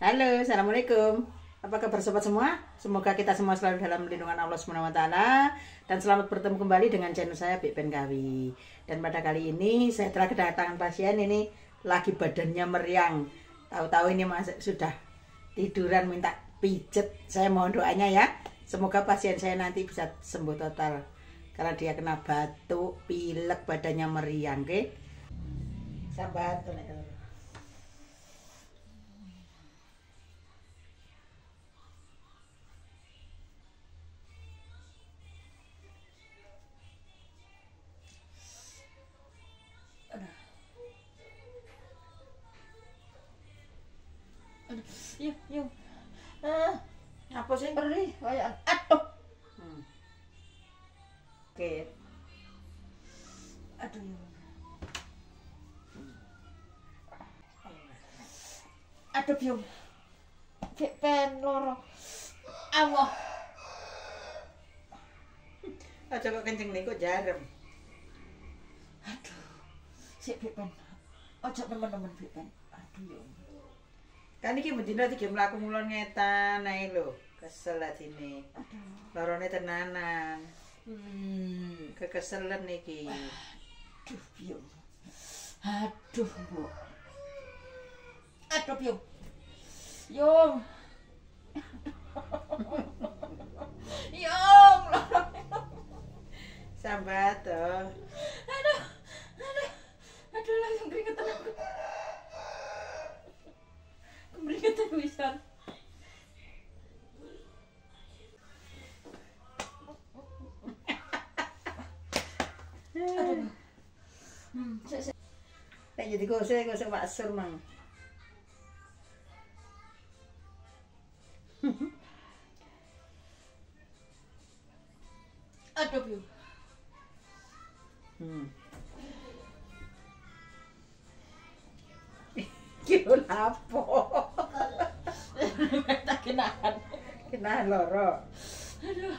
Halo, assalamualaikum. Apa kabar sobat semua? Semoga kita semua selalu dalam lindungan Allah Subhanahu Wa Taala dan selamat bertemu kembali dengan channel saya Bik Penkawi. Dan pada kali ini saya telah kedatangan pasien ini lagi badannya meriang. Tahu-tahu ini sudah tiduran minta pijet. Saya mohon doanya ya. Semoga pasien saya nanti bisa sembuh total. Karena dia kena batuk, pilek, badannya meriang, oke? Sahabat, Yuk. apa sih? Perih, kayak aduh. Oke. Aduh. Aduh, Bium. Cek pen loro. Allah. Aja kok kenceng nih kok jarem. Aduh. Cek pen. Ojo teman-teman pen. Aduh, ya. Kan iki bendina iki mlaku mulon ngetan ae lho. Kesel atine. Aduh. Lorone tenanan. Kekeselen iki. Aduh, Bium. Aduh, Bu. Aduh, Bium. Yung. Yung, loro. Sambat toh. Aduh, langsung keringetan aku. Keringetan wisan. Aduh. Nek jadi gosek wasur mang. Aduh, Bium. Kira lapo. Tak kenahan. Kena loro. Aduh.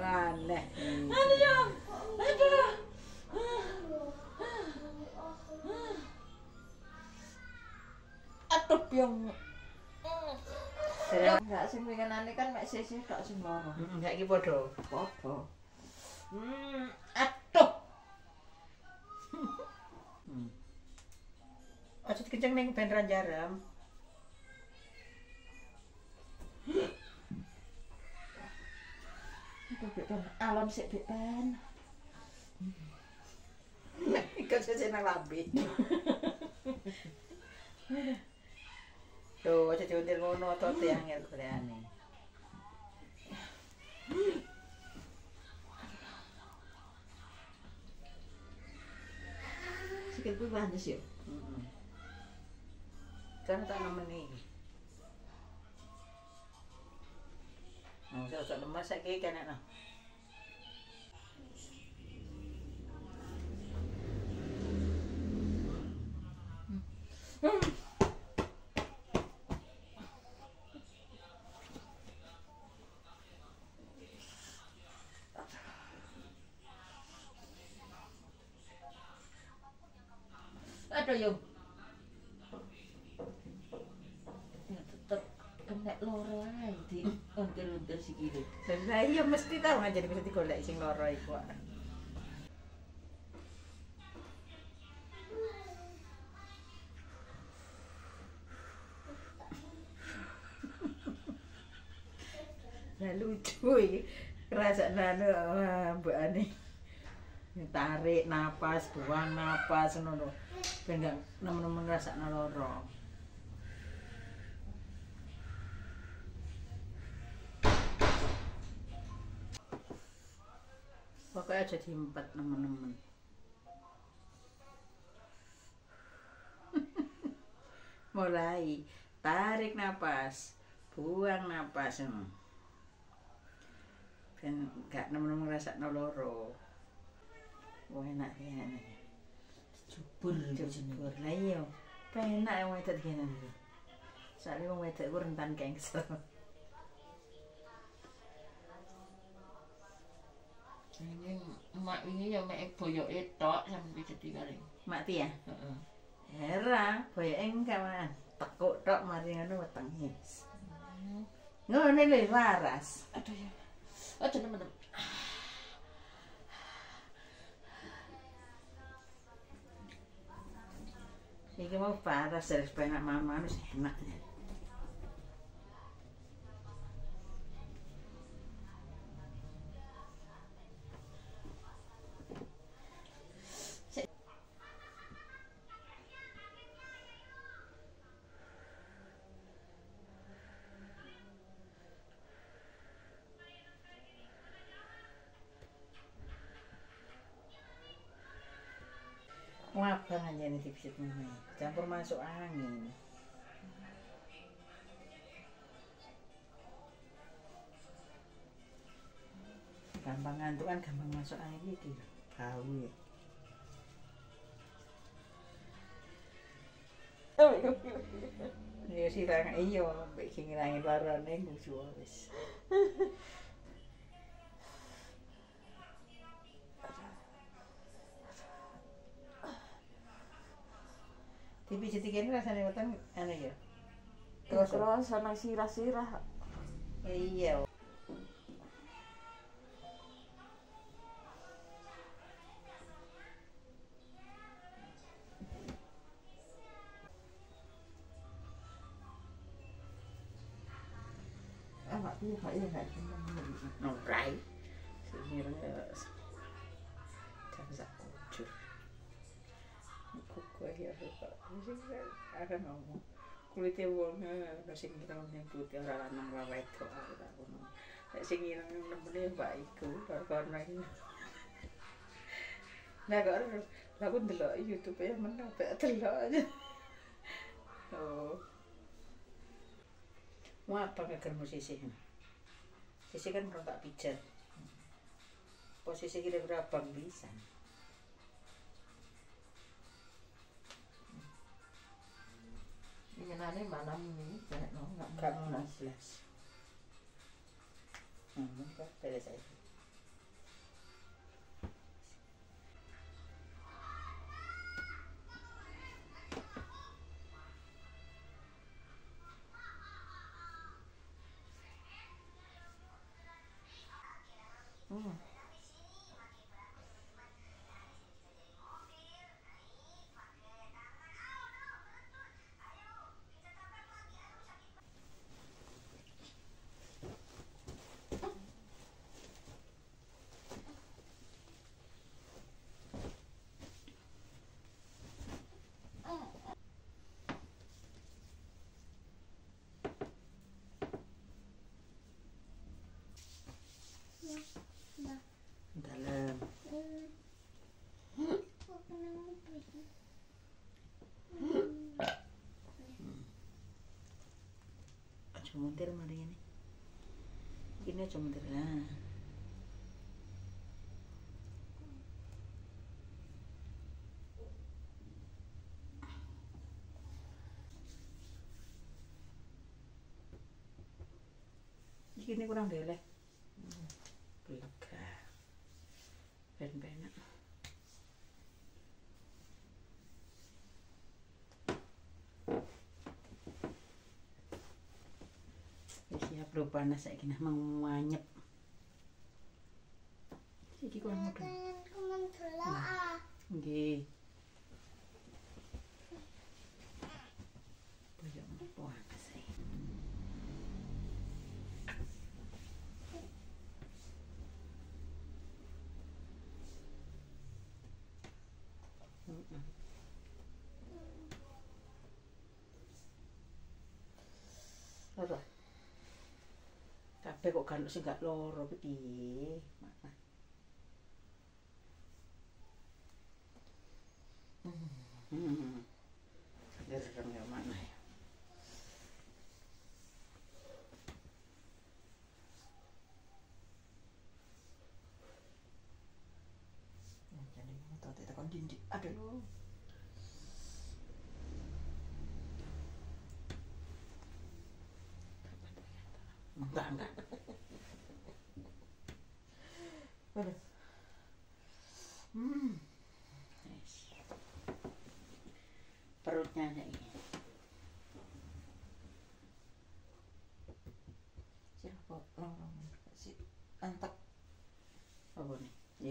Aneh. Aduh, Yung. Aduh. Aduh, Yung. Enggak sing winginane kan mek sisih tok sing loro. Enggak iki padha. Apa? Aduh. Aja kenceng ning ben ra jarem. Aduh, Bek, alon sik, Bek. Iku sesuk nang lambe. Tuh, aja diuntir ngono to tiyang ngel kreane. Sikilku panas yo. Kan tak nemeni. Sok lemas saiki kene nah. Aduh, Yung. Ya tetep kena loro ae di untir-untir sikile. Lah iya mesti tau ngajeni bisa digolek sing loro iku. Lah lucu iki. Rasane mbokane. Tarik napas, buang napas ngono. Ben gak nemen-nemen rasane loro. Pokoknya aja diempet nemen-nemen. Mulai tarik napas, buang napas. Ben gak nemen-nemen rasane loro. Wah enak ya. Jubur. Lah iya. Penak wong wedok kene. Soale wong wedok ku rentan cancer. mak wingi ya mek boyoke tok sampe dadi kare. Mak Ti ya. Heeh. Hera, boyoke enggak man. Tekuk tok mari ngono wetenge. Ngono lho waras. Aduh ya. Oh temen-temen. Iki mau paras dari supaya enak mangan wis enak. Ngabang aja nih dipisit ini, campur masuk angin. Gampang ngantuk kan, gampang masuk angin iki bau ya. Ya sirang iya, mbek sing ngilangi larane ngusu wis. Dipisit iki rasane weteng anu ya. Terus ana sirah-sirah. Iya. Awak piye Pak ya gak Nongrai. Sebenarnya sak kucur. Kok ya Pak. Akan ngomong. Kulite wong ana sing ireng ning putih ora lanang ora wedok aku tak ngono. Nek sing ireng nemene Pak iku karena iki. Nah kok aku ndelok YouTube ya menang pek delok aja. Oh. Mau apa ngeger musisi? Sisi kan belum tak pijat. Posisi kira-kira abang bisa. Nyenane mana ini nek no Enggak 16. Enggak beres aja. Dalam. Aja muntir mari ini. Ini aja muntir lah. Ini kurang deleh. Lega. Ben-benak. Siap lho panas saiki nah mau manyep. Iki kurang mudun. Nggih. Boyok panas saiki. Apa? Kabeh kok galuk sing gak loro ki piye? Derem ya mana ya? Jadi mau tahu tekan dinding. Aduh. Enggak.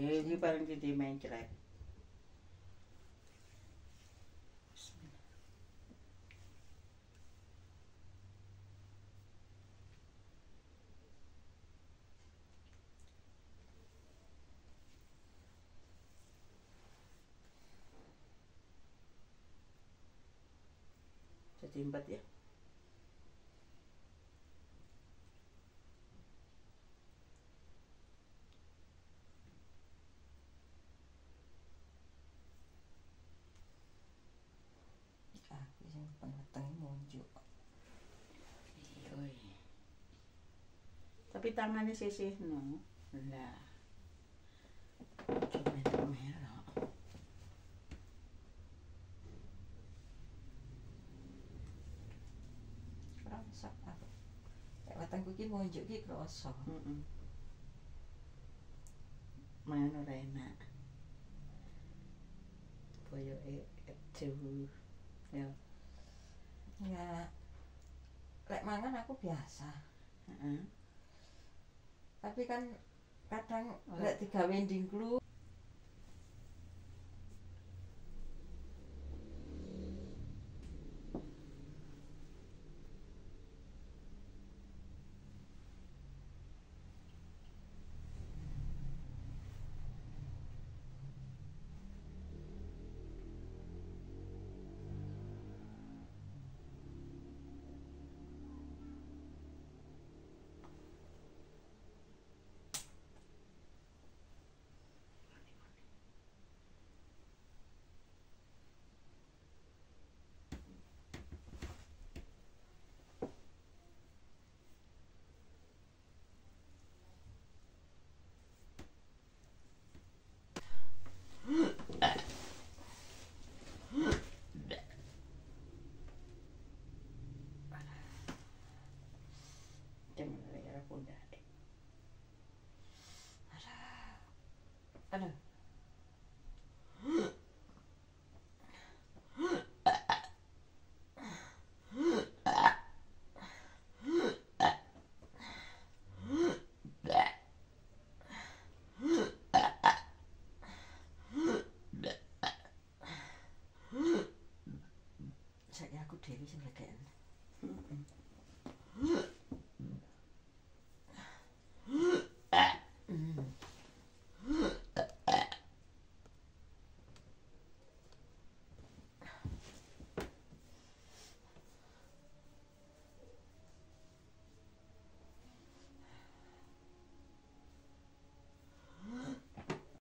Iki paling dadi main jelek. Bismillah. Jadi 4 ya. Aku sing pengeteng munjuk. Iya. Tapi tangannya sisih no. Lah. Cuma merah. Krasa aku. Nek wetengku iki munjuk iki krasa. Heeh. Mangan ora enak. Boyoke jauh. Ya. Ya. Lek mangan aku biasa. Heeh. Tapi kan kadang lek digawe ndingklu Jangan ora pundak. aduh